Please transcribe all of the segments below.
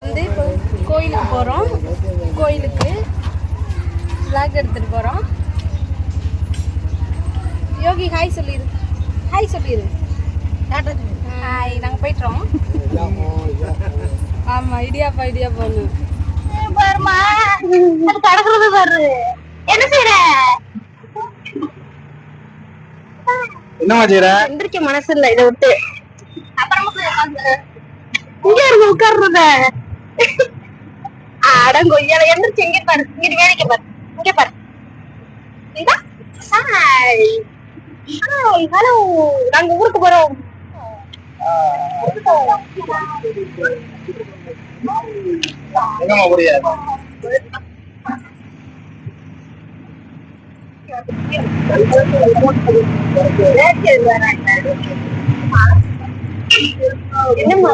வந்து இப்போ கோயிலுக்கு போகிறோம். கோயிலுக்கு ஃப்ளாக் எடுத்துகிட்டு போகிறோம். யோகி ஹாய் சொல்லிடு, ஹாய் சொல்லிடு. ஹாய், நாங்கள் போயிட்டுறோம். ஆமாம், இடியாப்பா இடியாப்பான்னு பாருமா கடக்குறது பாரு. என்ன செய்யற? என்னமா செய்யற? எந்திரிக்க மனசு இல்ல இதை விட்டு. இங்க இருந்து உட்கார்றத அடங்கொய்யால எந்திரிச்சு இங்க பாரு. இங்க வேலைக்கு பாரு, இங்க பாரு. ஹாய் ஹாய் ஹலோ, நாங்க ஊருக்கு போறோம். என்னமா முடியாது? என்னம்மா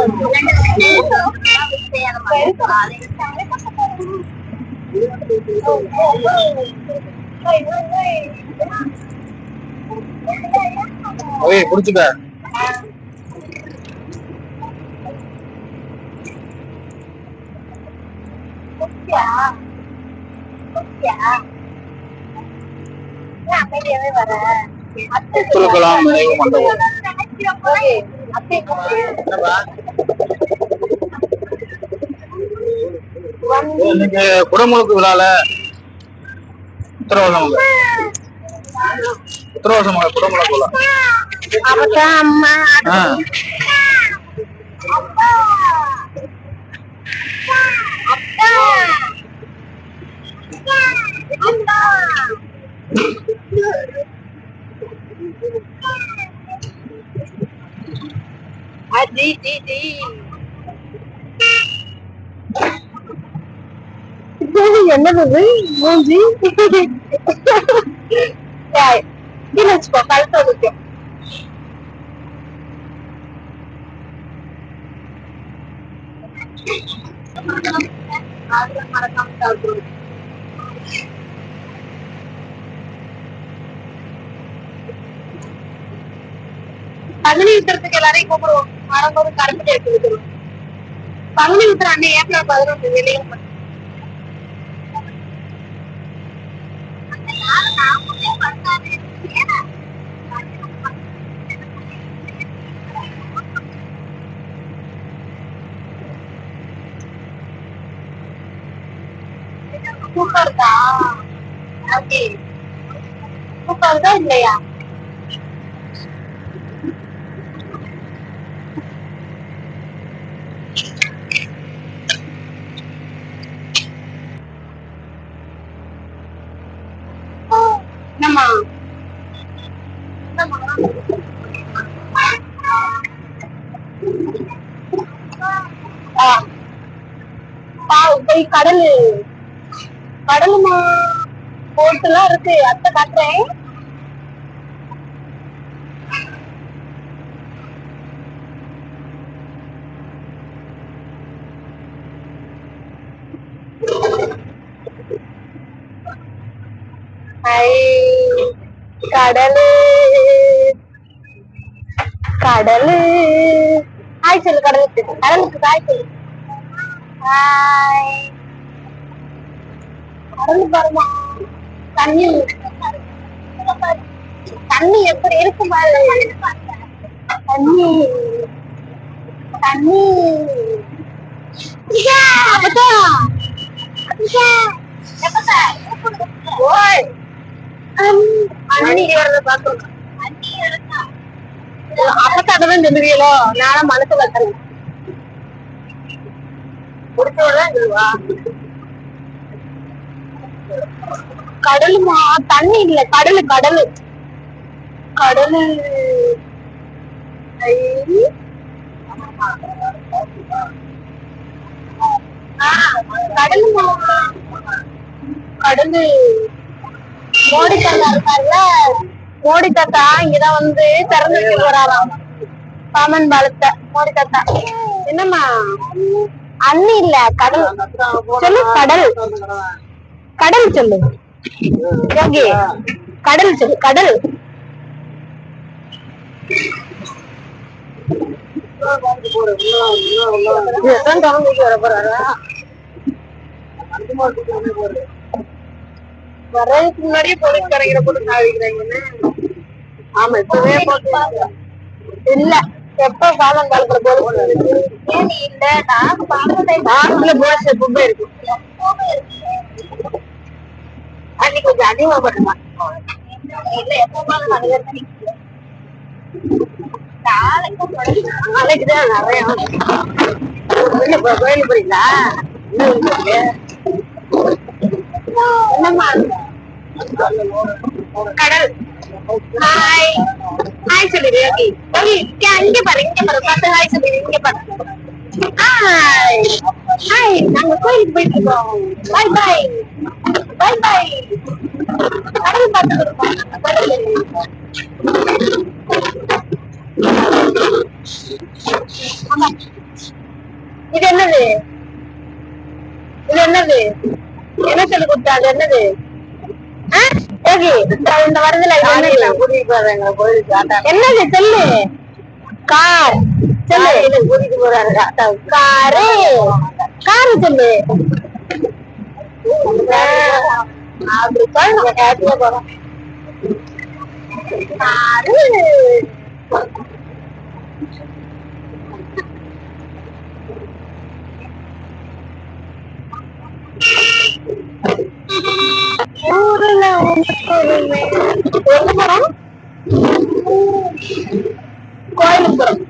புடிச்சுக்க. அமைதியாவே வர இன்னைக்கு குடமுழுக்கு விழால உத்தரவாதம் குடமுழுக்கு விழா. அப்பதான் அம்மா என்னது மூஞ்சி வச்சுக்கோ கழுத்த வச்சு. பங்குனி உத்திரத்துக்கு எல்லாரையும் கூப்பிடுவோம். வரும்போது கரும்பு எடுத்து விட்டுருவோம். பங்குனி உத்திரம் அன்னை ஏப்ரல் 11 வெளியே சூப்பர் தான். ஓகே, சூப்பர் தான் இல்லையா? கடலு கடலுமா போட்டுலாம் இருக்கு. அத்தை காட்டுறேன். கடலு கடலு ஹாய் சொல்லு. கடலுக்கு கடலுக்கு ஹாய் சொல்லு. ஹாய். கடலு பாருமா, தண்ணி தண்ணி எப்படி இருக்கு பாரு. தண்ணி தண்ணி அப்பதான் சொல்லுவீங்களோ? நானும் மனசுல தரேன். கடலுமா, தண்ணி இல்ல, கடலு கடலு கடலு. கடலுமா கடலு. மோடி தாத்தா இருக்காருல்ல, மோடி தாத்தா இங்கதான் வந்து திறந்து வச்சுட்டு வராராம் பாமன் பாலத்தை. மோடி தாத்தா என்னம்மா அண்ணி இல்ல, கடல் சொல்லு. கடல் கடல் சொல்லு யோகி. கடல் சொல்லு. கடல் எதான் திறந்து வர போறாரா? வர்றதுக்கு முன்னாடியே போலீஸ் கரைக்கிற போட்டு சாதிக்கிறாங்கன்னு. ஆமா இப்பவே போட்டு இல்ல எப்ப காலம் காலத்துல போலீஸ் இல்ல நாட்டுல போலீஸ் எப்பவுமே இருக்கு. அன்னைக்கு கொஞ்சம் அதிகமா பண்ணுவான் இல்ல எப்பவும் நாளைக்குதான் நிறைய கோயில் போறீங்களா? என்னம்மா கடல் ஹாய் ஹாய் சொல்லிடு யோகி இங்க பாரு பார்த்து ஹாய் சொல்லிடு இங்க பாரு ஹாய் ஹாய் நாங்க கோயிலுக்கு போயிட்டு இருக்கோம் பாய் பாய் பாய் பாய் கடல் பார்த்துட்டு இருக்கோம். இது என்னது இது என்னது என்ன சொல்லி கொடுத்தா அது என்னது இந்த வருதுல என்னது சொல்லு கார் சொல்லு கூட்டிட்டு போறாரு காரு காரு சொல்லு அப்படி போறோம் காரு ஊருல எங்க போறோம் கோயிலுக்கு போறோம்.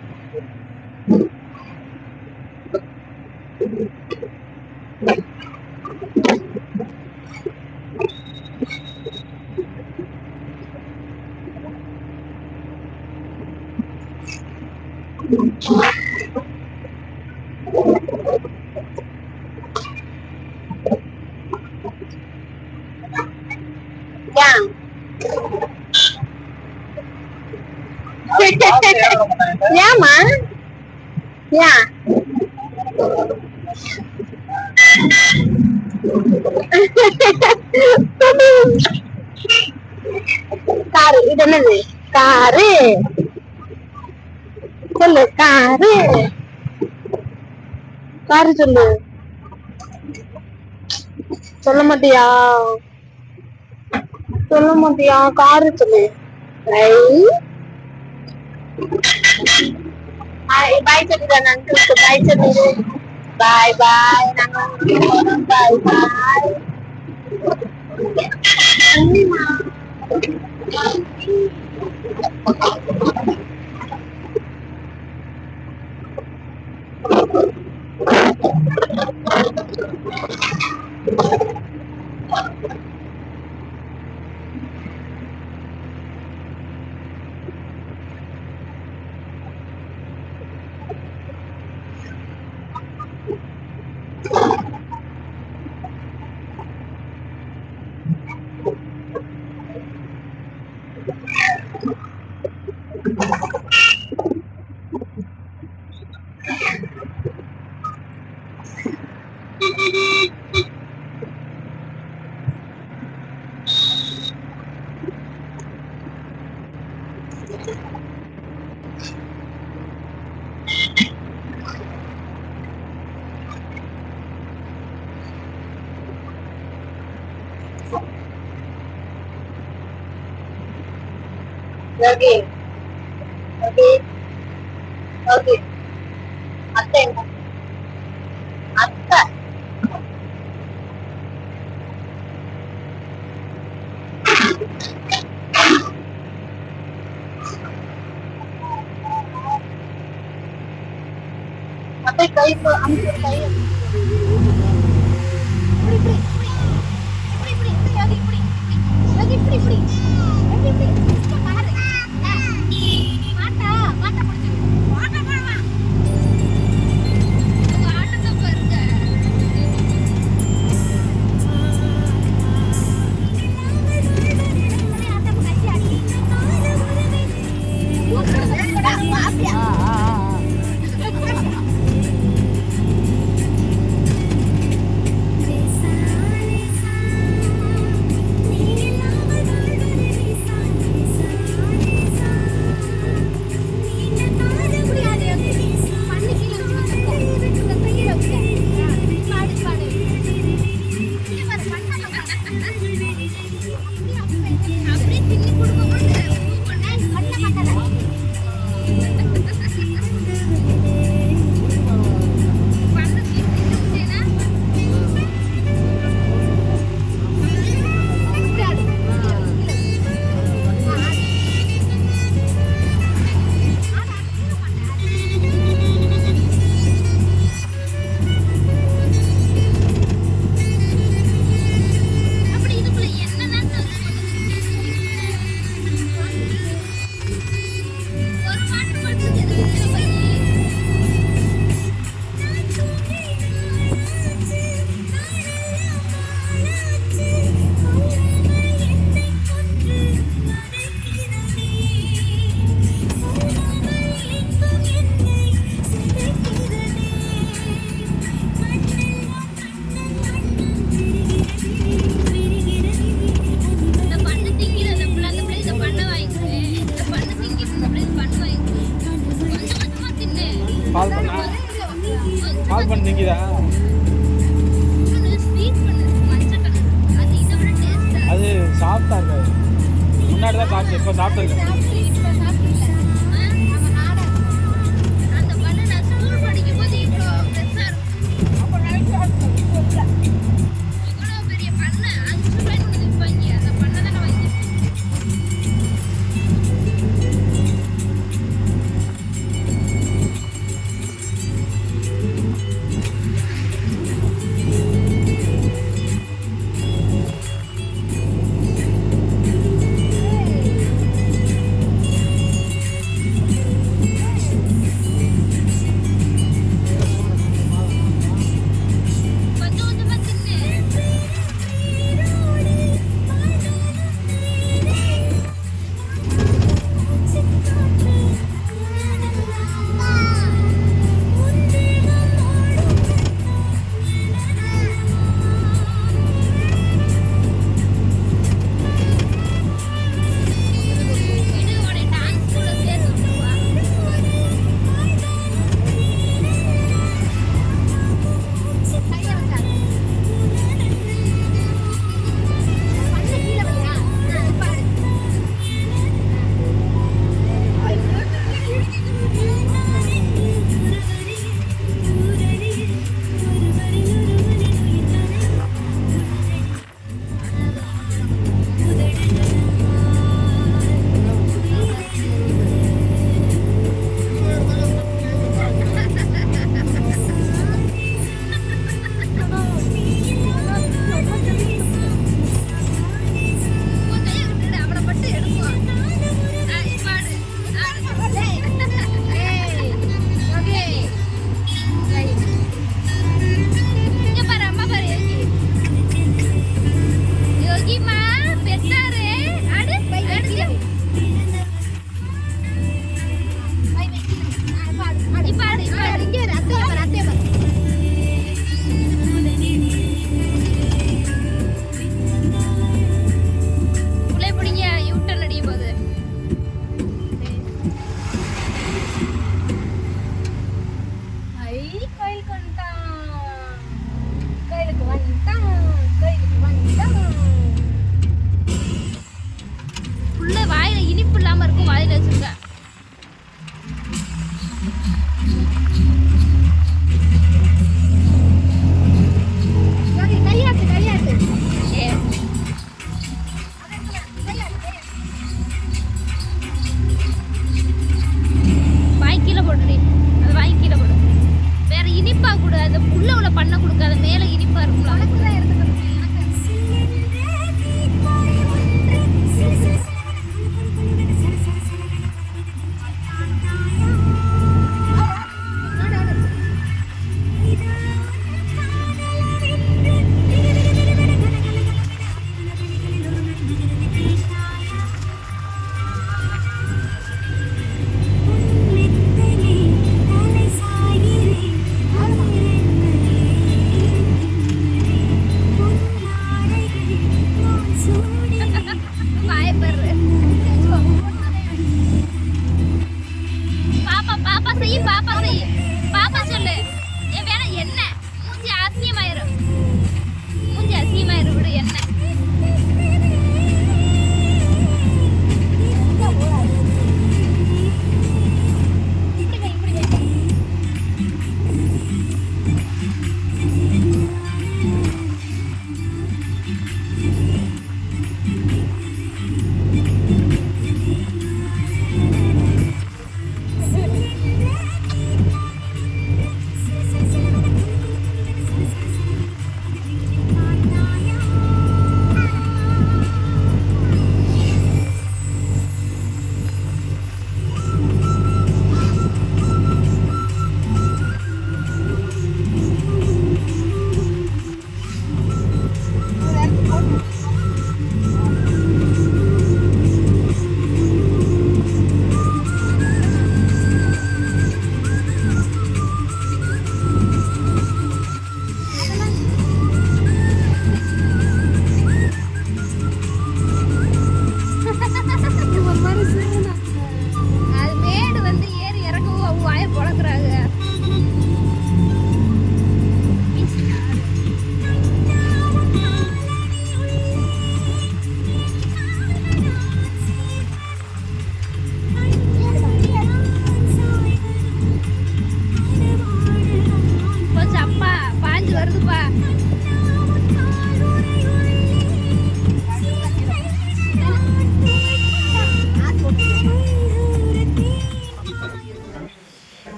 ஏமா ஏன் காரு இது என்னது காரு சொல்லு காரு காரு சொல்லு சொல்ல மாட்டியா சொல்ல மாட்டியா காரு சொல்லு பாய் சொல்லிடுறேன் அங்கிளுக்கு பாய் சொல்லிடு பாய் பாய் நாங்க பாய் பாய் Okay. Okay. Okay. அத்தை எங்க? அத்தை. அத்தை கை அமுக்கு கை சாப்பிட்டியா? அது சாப்பிட்டா இருக்காது. முன்னாடி தான் சாப்பிட்டு இப்போ சாப்பிட்டுருக்கேன்.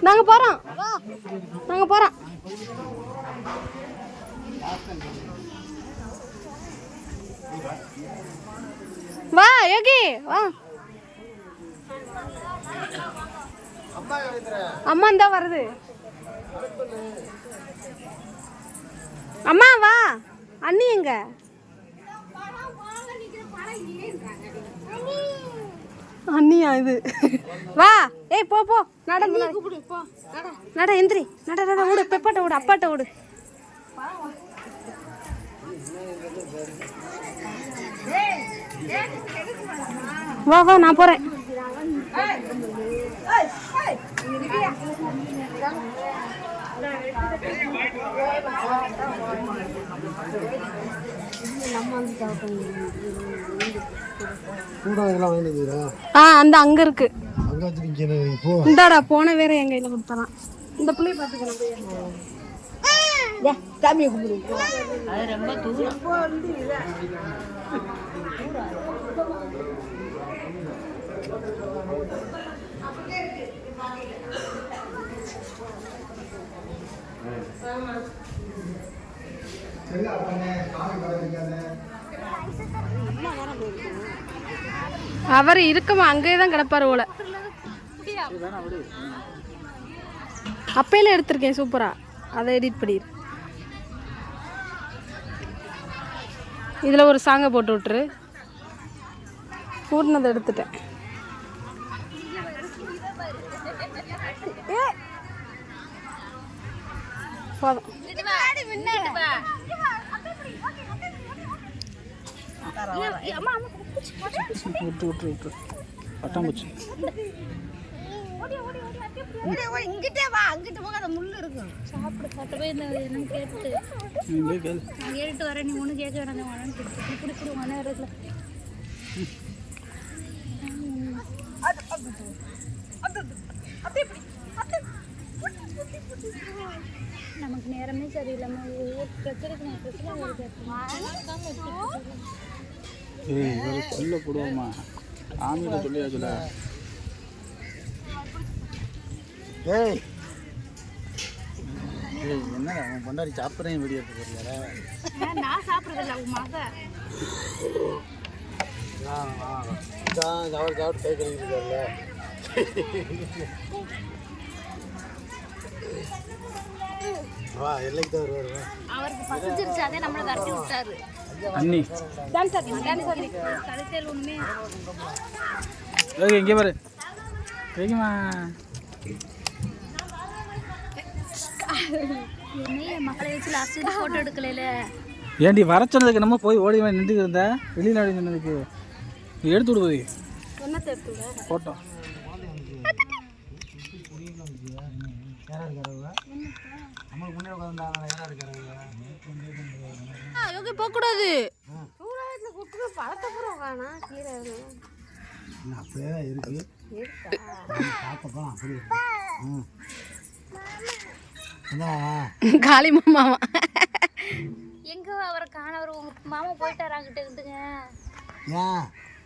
நாங்க போறோம் நாங்க போறோம். வா யோகி வா. அம்மா இந்தா வருது. அம்மா வா. அண்ணி எங்க? அண்ணியா இது? வா. ஏய் போ போ. நடந்து கூப்பிடு போ. நட எந்திரி. நட நட ஓடு. பெப்பாட்ட ஓடு. அப்பாட்ட ஓடு. வா வா நான் போறேன். அந்த அங்க இருக்கு. இந்தாடா போன வேற என் கையில கொடுத்தலாம். இந்த பிள்ளைய பாத்துக்கலாம். ரொம்ப தூரம். அவர் இருக்கமா அங்கேயே தான் கிடப்பாரு போல. அப்பையில எடுத்திருக்கேன் சூப்பரா. அதை எடிட் பண்ணிடு. இதில் ஒரு சாங்கை போட்டு விட்டுரு. கூட்டினதை எடுத்துட்டேன். போதும். பட்டாம்பூச்சி இங்கிட்டே வா. அங்கிட்ட போகாத முள்ளு இருக்கும். சாப்பிட சாப்பிட்டு என்னன்னு கேட்டு நான் கேட்டு வரேன். நீ ஒன்றும் கேட்க வேணாம். இப்படி இப்படி மன இடத்துல நமக்கு நேரமே சரியில்லாம பிரச்சனை சொல்ல போடுவோமா? ஆமியில சொல்லியாச்சுல. ஏய் என்ன அவன் பொண்டாடி சாப்பிட்றேன் வீடியோ எடுத்து நான் சாப்பிட்றதில்ல. உன் மக சாப்பிட்டு கேட்குறீங்கல்ல. வா எல்லைக்கு தான் வருவாரு. அவருக்கு பசிச்சிருச்சு. அதே நம்மளை விரட்டி விட்டாரு. அண்ணி கடைசியில் ஒன்றுமே இங்கே பாரு. கேக்குமா? மக்களை வச்சு லாஸ்ட் ஃபோட்டோ எடுக்கல. ஏன்டி வர சொன்னதுக்கு நம்ம போய் ஓடி நின்றுட்டு இருந்த வெளிநாடு சொன்னதுக்கு எடுத்து விடு போய் ஃபோட்டோ. போகக்கூடாது. காளி மாமா எங்க அவரை காணவர் உங்க மாமா போயிட்டாராங்கிட்ட இருந்துங்க.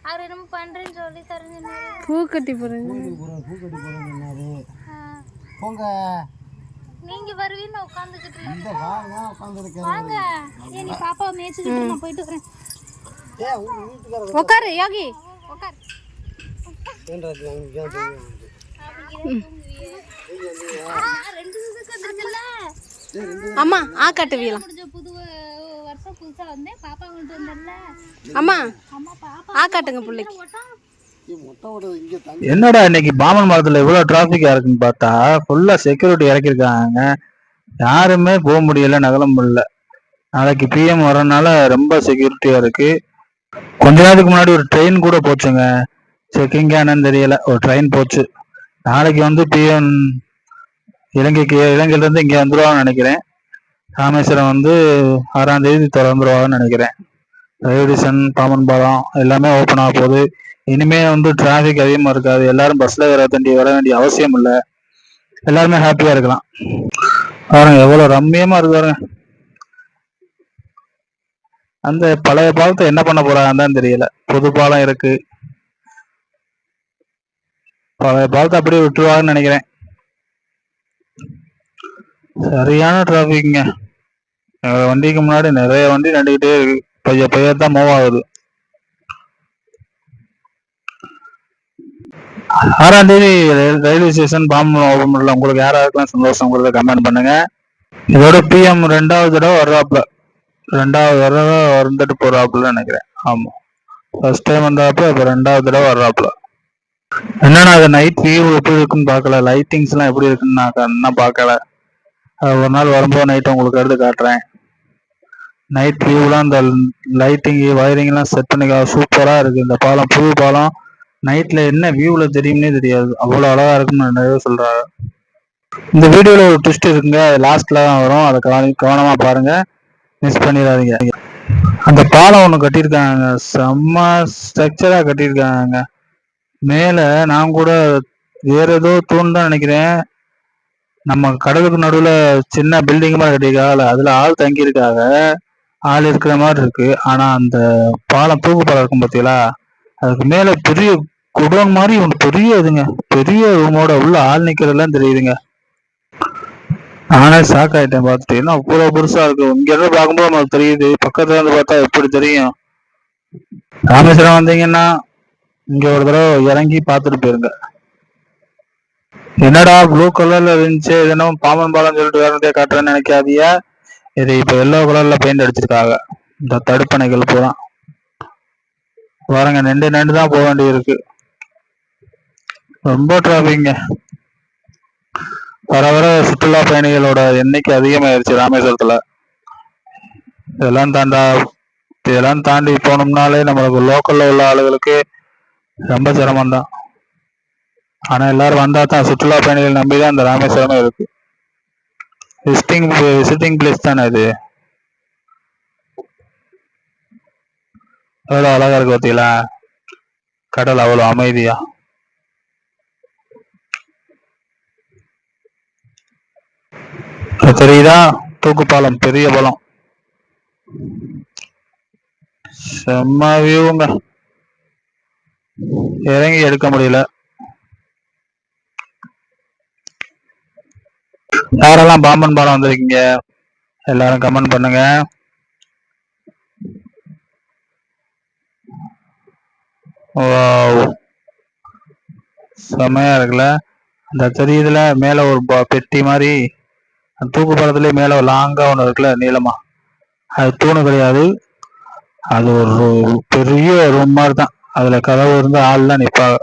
அவர் என்ன பண்றேன்னு சொல்லி தரேன்னு பூ கட்டி போறேன். போங்க. நீங்க வருவீன்னு உட்காந்துக்கிட்டு வாங்க. ஏன் நீ பாப்பாவை மேய்ச்சிக்கிட்டு நான் போயிட்டு வரேன். உட்காரு யோகி உட்காரு. அம்மா ஆ கட்டுவீங்களா? புது வருஷம் புதுசா வந்தேன். பாப்பா கொண்டு வந்தேன்ல. அம்மா ஆ காட்டுங்க பிள்ளைக்கு. என்னடா இன்னைக்கு பாமன் மரத்துல இவ்வளவு டிராபிக்கா இருக்குன்னு பார்த்தா ஃபுல்லா செக்யூரிட்டி இறக்கிருக்காங்க. யாருமே போக முடியல, நகல முடியல. நாளைக்கு பிஎம் வரனால ரொம்ப செக்யூரிட்டியா இருக்கு. கொஞ்ச நேரத்துக்கு முன்னாடி ஒரு ட்ரெயின் கூட போச்சுங்க. செக்கிங்கா என்னன்னு தெரியல. ஒரு ட்ரெயின் போச்சு. நாளைக்கு வந்து பிஎம் இலங்கையிலிருந்து இங்கே வந்துருவாங்கன்னு நினைக்கிறேன். ராமேஸ்வரம் வந்து 6ஆம் தேதி திறந்துருவாங்கன்னு நினைக்கிறேன். ரயில்வே பாம்பன் பாலம் எல்லாமே ஓப்பன் ஆக போகுது. இனிமே வந்து டிராஃபிக் அதிகமாக இருக்காது. எல்லாரும் பஸ்ல வர வேண்டிய அவசியம் இல்லை. எல்லாருமே ஹாப்பியா இருக்கலாம். பாருங்க எவ்வளவு ரம்மியமா இருக்கு பாருங்க. அந்த பழைய பாலத்தை என்ன பண்ண போறாங்கன்னு தான் தெரியல. புது பாலம் இருக்கு. பழைய பாலத்தை அப்படியே விட்டுருவாங்கன்னு நினைக்கிறேன். சரியான டிராபிக்ங்க. வண்டிக்கு முன்னாடி நிறைய வண்டி நின்றுகிட்டே இருக்கு. பைய தான் மூவ் ஆகுது. 6ஆம் தேதி ரயில்வே ஸ்டேஷன் பாம்பன் ஓபன் பண்ணல. உங்களுக்கு யாராருக்கெல்லாம் சந்தோஷம் உங்களுக்கு கமெண்ட் பண்ணுங்க. இதோட பிஎம் 2வது தடவை வர்றாப்புல. 2வது தடவை வந்துட்டு போறாப்புல நினைக்கிறேன். ஆமா, ஃபர்ஸ்ட் டைம் வந்தாப்புல, இப்ப 2வது தடவை வர்றாப்புல. என்னன்னா அது நைட் வியூ எப்படி இருக்குன்னு பார்க்கல. லைட்டிங்ஸ் எல்லாம் எப்படி இருக்குன்னு நான் பார்க்கல. ஒரு நாள் வரும்போது நைட் உங்களுக்கு எடுத்து காட்டுறேன். நைட் வியூலாம் இந்த லைட்டிங் வயரிங் எல்லாம் செட் பண்ணி சூப்பரா இருக்கு. இந்த பாலம் புது பாலம் நைட்ல என்ன வியூல தெரியும்னே தெரியாது. அவ்வளவு அழகா இருக்குன்னு நிறைய சொல்றாரு. இந்த வீடியோல ஒரு ட்விஸ்ட் இருக்குங்க. அது லாஸ்ட்ல தான் வரும். அதை கவனமா பாருங்க, மிஸ் பண்ணிடாதீங்க. அந்த பாலம் ஒண்ணு கட்டியிருக்காங்க, செம்ம ஸ்ட்ரக்சரா கட்டியிருக்காங்க. மேல நான் கூட வேற ஏதோ தூண் தான் நினைக்கிறேன். நம்ம கடலுக்கு நடுவுல சின்ன பில்டிங் மாதிரி கட்டியிருக்காங்க. அதுல ஆள் தங்கியிருக்காங்க. ஆள் இருக்கிற மாதிரி இருக்கு. ஆனா அந்த பாலம் தூக்கு பாலம் இருக்கும் பார்த்தீங்களா, அதுக்கு மேல பெரிய குடோன் மாதிரி ஒன்று பெரிய இதுங்க. பெரிய ரூமோட உள்ள ஆள் நிக்கிறதெல்லாம் தெரியுதுங்க. நானே ஷாக் ஆயிட்டேன் பார்த்துட்டு. ஏன்னா அவ்வளோ பெருசா இருக்கு. இங்க இருந்து பார்க்கும்போது நமக்கு தெரியுது, பக்கத்துல இருந்து பார்த்தா எப்படி தெரியும். ராமேஸ்வரம் வந்தீங்கன்னா இங்க ஒரு தடவை இறங்கி பார்த்துட்டு போயிருங்க. என்னடா ப்ளூ கலர்ல இருந்துச்சு, இதனா பாம்பன் பாலம் சொல்லிட்டு வேறதே காட்டுறேன்னு நினைக்காதியா. இது இப்ப எல்லோ கலர்ல பெயிண்ட் அடிச்சிருக்காங்க. இந்த தடுப்பணைகள் பூரா பாருங்க, நின்று தான் போக வேண்டி இருக்கு. ரொம்ப டிராபிக்ங்க. வர வர சுற்றுலா பயணிகளோட எண்ணிக்கை அதிகமாயிருச்சு ராமேஸ்வரத்துல. இதெல்லாம் தாண்டி போனோம்னாலே நம்மளுக்கு லோக்கல்ல உள்ள ஆளுகளுக்கு ரொம்ப சிரமம் தான். ஆனா எல்லாரும் வந்தா தான், சுற்றுலா பயணிகள் நம்பிதான் இந்த ராமேஸ்வரமே இருக்கு. விசிட்டிங் பிளேஸ் தானே இது. எவ்வளவு அழகா இருக்கு பார்த்தீங்களா, கடல் அவ்வளவு அமைதியா. தெரியுதா, தூக்கு பாலம், பெரிய பாலம், செம்ம வியூங்க. இறங்கி எடுக்க முடியல. யாரெல்லாம் பாம்பன் பாலம் வந்திருக்கீங்க எல்லாரும் கமெண்ட் பண்ணுங்க. செம்மையா இருக்குல்ல. அந்த தெரியுதுல மேல ஒரு பெட்டி மாதிரி, தூக்கு பாலத்துல மேல லாங்கா ஒண்ணு இருக்குல்ல நீளமா, அது தூணு கிடையாது, அது ஒரு பெரிய ரூம் மாதிரி தான். அதுல கதவு இருந்து ஆள்லாம் நிப்பாங்க.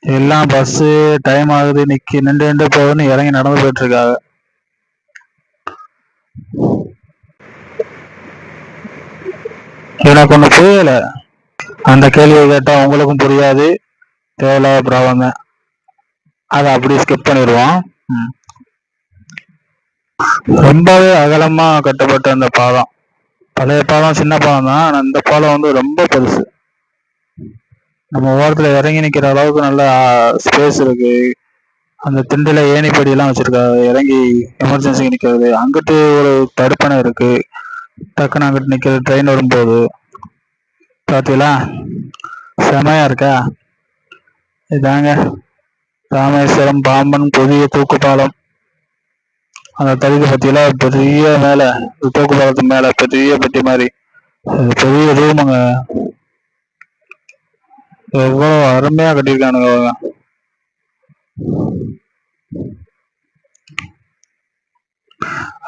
எல்லாம் பஸ் டைம் ஆகுது, நின்று போகுதுன்னு இறங்கி நடந்து போயிட்டு இருக்காங்க. எனக்கு ஒண்ணு புரியல. அந்த கேள்வியை கேட்டா உங்களுக்கும் புரியாது, தேவையில்லாத ப்ராப்ளம் தான். அதை அப்படியே ஸ்கிப் பண்ணிடுவோம். ரொம்பவே அகலமா கட்டப்பட்ட அந்த பாலம். பழைய பாலம் சின்ன பாலம் தான், ஆனா இந்த பாலம் வந்து ரொம்ப பெருசு. நம்ம ஓரத்துல இறங்கி நிக்கிற அளவுக்கு நல்ல ஸ்பேஸ் இருக்கு. அந்த திண்டுல ஏணிப்படி எல்லாம் வச்சிருக்காங்க, இறங்கி எமர்ஜென்சிக்கு நிக்கிறது. அங்கிட்டு ஒரு தடுப்பணை இருக்கு, டக்குன்னு அங்கிட்டு நிக்கிறது ட்ரெயின் வரும்போது. பாத்தீங்களா, செமையா இருக்கா. இதாங்க ராமேஸ்வரம் பாம்பன் புதிய தூக்கு பாலம். அந்த தகுதி பத்தியில பெரிய மேல தூக்கு பாலத்து மேல பெரிய பெட்டி மாதிரி பெரிய ரூமுங்க. எவ்வளவு அருமையா கட்டியிருக்கானுங்க.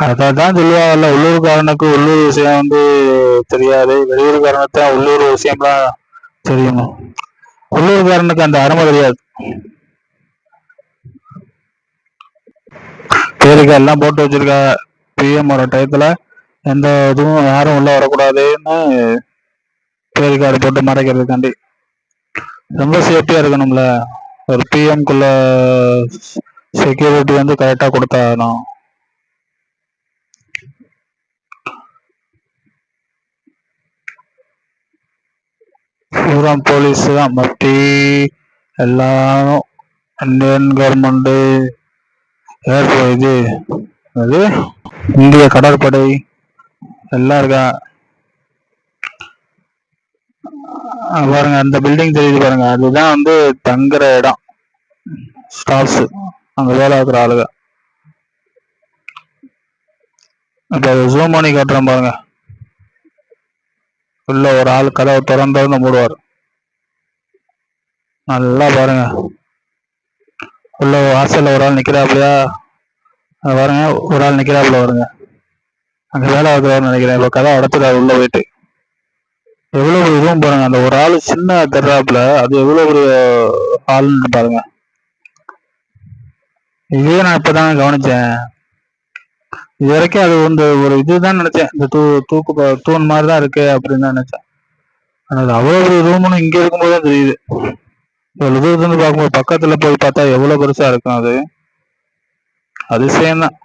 அதான் சொல்லுவாங்கல்ல, உள்ளூர்காரனுக்கு உள்ளூர் விஷயம் வந்து தெரியாது, வெளியூர்காரனுக்கு உள்ளூர் விஷயம்லாம் தெரியுமா. உள்ளூர்காரனுக்கு அந்த அருமை தெரியாது. பேருக்கு எல்லாம் போட்டு வச்சிருக்காங்க. பிஎம் வர டயத்துல எந்த இதுவும் யாரும் உள்ள வரக்கூடாதுன்னு பேரிகார்டு போட்டு மறைக்கிறதுக்காண்டி. ரொம்ப சேஃப்டியா இருக்கணும்ல. ஒரு பிஎம்குள்ள செக்யூரிட்டி வந்து கரெக்டாக கொடுத்தாகணும். பூரா போலீஸ் தான் மஃப்டி எல்லாரும், இந்தியன் கவர்மெண்ட், இது அது இந்திய கடற்படை எல்லாம் இருக்கா. பாருங்க அந்த பில்டிங் தெரியுது பாருங்க, அதுதான் வந்து தங்குற இடம், ஸ்டாஃப்ஸ் அங்க வேலை பார்க்குற ஆளுங்க. இப்போ ஜூம் பண்ணி காட்டுறேன் பாருங்க. உள்ள ஒரு ஆள் கதவை திறந்து மூடுவார். நல்லா பாருங்க, உள்ள வாசல்ல ஒரு ஆள் நிக்கிறாப்லையா பாருங்க, ஒரு ஆள் நிக்கிறாப்புல வருங்க, அங்க வேலை பார்க்குறாருன்னு நினைக்கிறேன். இப்போ கதை அடைச்சிடாரு உள்ள போயிட்டு. எவ்வளவு இதுவும் பாருங்க, அந்த ஒரு ஆளு சின்ன தெர்றாப்புல அது எவ்வளவு ஒரு ஆளுன்னு பாருங்க. இதே நான் இப்பதாங்க கவனிச்சேன். இது வரைக்கும் அது வந்து ஒரு இதுதான் நினைச்சேன், இந்த தூண் மாதிரிதான் இருக்கு அப்படின்னு தான் நினைச்சேன். ஆனால் அவ்வளவு ரூம்னு இங்க இருக்கும்போது தான் தெரியுது. இவ்வளவு தூரத்துல பார்க்கும்போது பக்கத்துல போய் பார்த்தா எவ்வளவு பெருசா இருக்கும். அது அதிசயம் தான்.